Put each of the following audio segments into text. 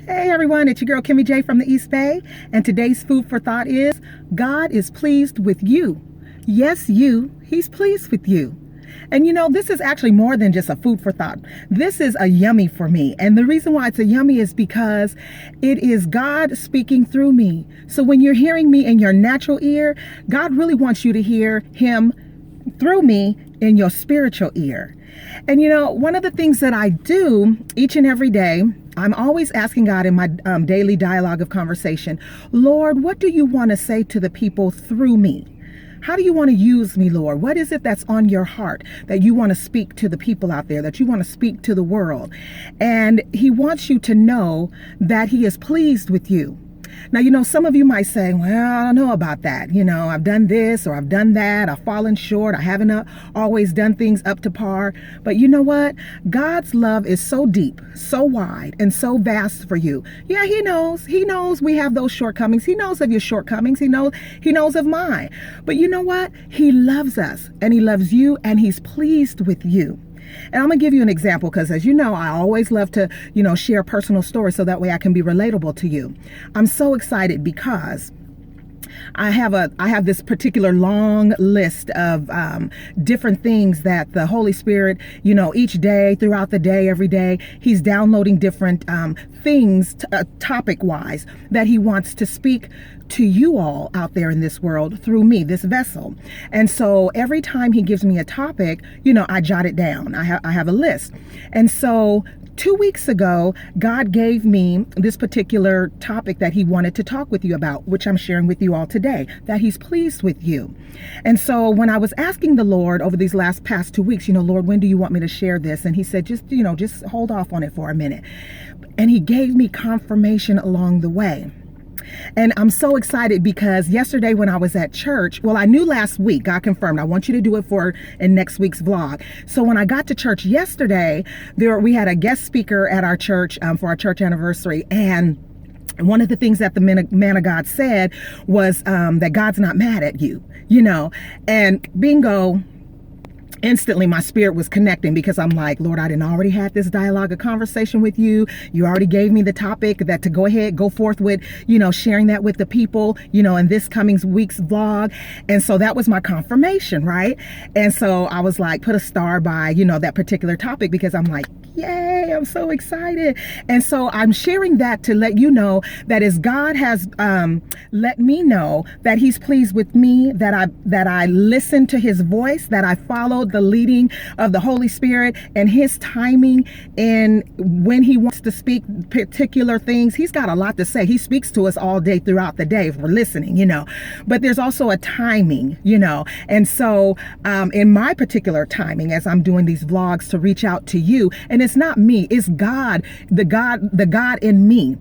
Hey everyone, it's your girl Kimmy J from the East Bay, and today's food for thought is God is pleased with you. Yes, you. He's pleased with you. And this is actually more than just a food for thought. This is a yummy for me. And the reason why it's a yummy is because it is God speaking through me. So when you're hearing me in your natural ear, God really wants you to hear him through me in your spiritual ear. And one of the things that I do each and every day, I'm always asking God in my daily dialogue of conversation, Lord, what do you want to say to the people through me? How do you want to use me, Lord? What is it that's on your heart that you want to speak to the people out there, that you want to speak to the world? And he wants you to know that he is pleased with you. Now, some of you might say, well, I don't know about that. I've done this or I've done that. I've fallen short. I haven't always done things up to par. But you know what? God's love is so deep, so wide, and so vast for you. Yeah, he knows. He knows we have those shortcomings. He knows of your shortcomings. He knows of mine. But you know what? He loves us and he loves you and he's pleased with you. And I'm going to give you an example because, as you know, I always love to, share personal stories so that way I can be relatable to you. I'm so excited because I have this particular long list of different things that the Holy Spirit, each day, throughout the day, every day, he's downloading different things topic wise that he wants to speak to you all out there in this world through me, this vessel. And so every time he gives me a topic, I jot it down. I have a list. And so 2 weeks ago, God gave me this particular topic that he wanted to talk with you about, which I'm sharing with you all today, that he's pleased with you. And so when I was asking the Lord over these past 2 weeks, Lord, when do you want me to share this? And he said, just hold off on it for a minute. And he gave me confirmation along the way. And I'm so excited because yesterday when I was at church, well, I knew last week, God confirmed, I want you to do it in next week's vlog. So when I got to church yesterday, we had a guest speaker at our church for our church anniversary. And one of the things that the man of God said was that God's not mad at you, and bingo. Instantly, my spirit was connecting because I'm like, Lord, I didn't already had this dialogue, a conversation with you. You already gave me the topic that to go forth with, sharing that with the people, in this coming week's vlog. And so that was my confirmation, right? And so I was like, put a star by, that particular topic because I'm like, yay, I'm so excited. And so I'm sharing that to let you know that as God has let me know that he's pleased with me, that I listened to his voice, that I followed the leading of the Holy Spirit and his timing, and when he wants to speak particular things, he's got a lot to say. He speaks to us all day throughout the day if we're listening, but there's also a timing, and so in my particular timing, as I'm doing these vlogs to reach out to you, and it's not me, it's God, the God in me,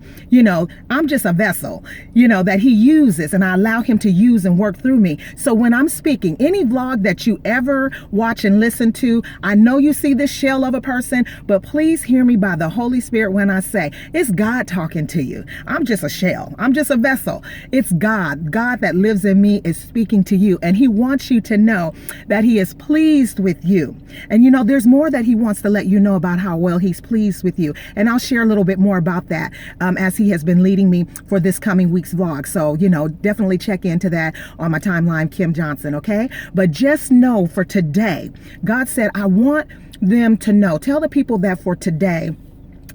I'm just a vessel, that he uses, and I allow him to use and work through me. So when I'm speaking, any vlog that you ever watch and listen to, I know you see this shell of a person, but please hear me by the Holy Spirit when I say it's God talking to you. I'm just a shell. I'm just a vessel. It's God that lives in me is speaking to you, and he wants you to know that he is pleased with you. And there's more that he wants to let you know about how well he's pleased with you, and I'll share a little bit more about that as he has been leading me for this coming week's vlog. So definitely check into that on my timeline, Kim Johnson. Okay, but just know for today, God said, I want them to know, tell the people that for today,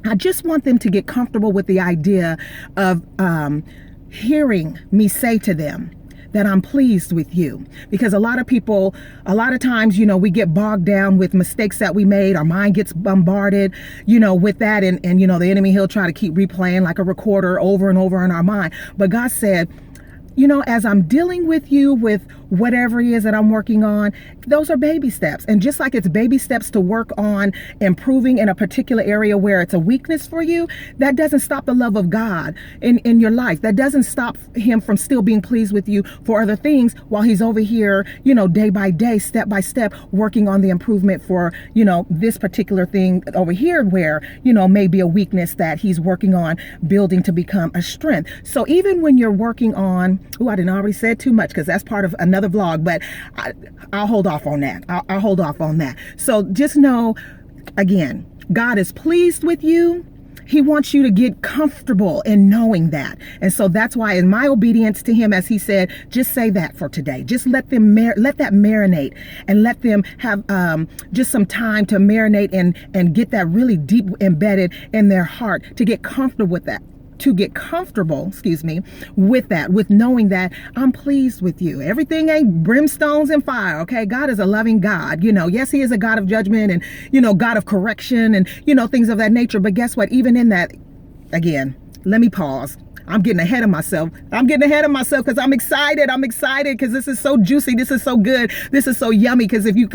I just want them to get comfortable with the idea of hearing me say to them that I'm pleased with you. Because a lot of times, we get bogged down with mistakes that we made. Our mind gets bombarded, with that. And the enemy, he'll try to keep replaying like a recorder over and over in our mind. But God said, as I'm dealing with you with whatever it is that I'm working on, those are baby steps. And just like it's baby steps to work on improving in a particular area where it's a weakness for you, that doesn't stop the love of God in your life. That doesn't stop him from still being pleased with you for other things while he's over here, day by day, step by step, working on the improvement for, this particular thing over here where, maybe a weakness that he's working on building to become a strength. So even when you're working on, I didn't already say too much because that's part of another vlog, but I'll hold off on that. I'll hold off on that. So just know, again, God is pleased with you. He wants you to get comfortable in knowing that. And so that's why in my obedience to him, as he said, just say that for today. Just let them let that marinate, and let them have just some time to marinate and get that really deep embedded in their heart, to get comfortable with that. To get comfortable, with that, with knowing that I'm pleased with you. Everything ain't brimstones and fire, okay? God is a loving God, Yes, he is a God of judgment and, God of correction and, things of that nature. But guess what? Even in that, again, let me pause. I'm getting ahead of myself. Because I'm excited. Because this is so juicy. This is so good. This is so yummy. Because if you,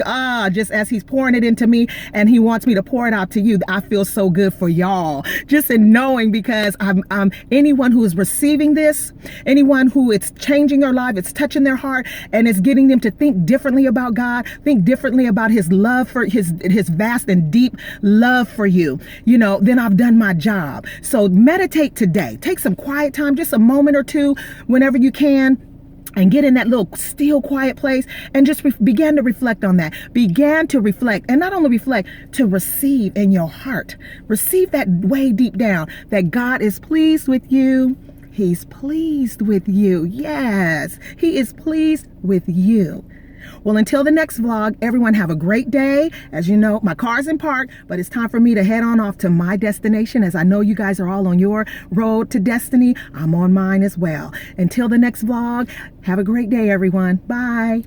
just as he's pouring it into me and he wants me to pour it out to you, I feel so good for y'all. Just in knowing, because I'm anyone who is receiving this, anyone who it's changing their life, it's touching their heart, and it's getting them to think differently about God, think differently about his love for his vast and deep love for you, then I've done my job. So meditate today. Take some quiet time, just a moment or two whenever you can, and get in that little still quiet place and just begin to reflect on that. Begin to reflect, and not only reflect, to receive in your heart. Receive that way deep down that God is pleased with you. He's pleased with you. Yes, he is pleased with you. Well, until the next vlog, everyone have a great day. As you know, my car's in park, but it's time for me to head on off to my destination. As I know you guys are all on your road to destiny, I'm on mine as well. Until the next vlog, have a great day, everyone. Bye.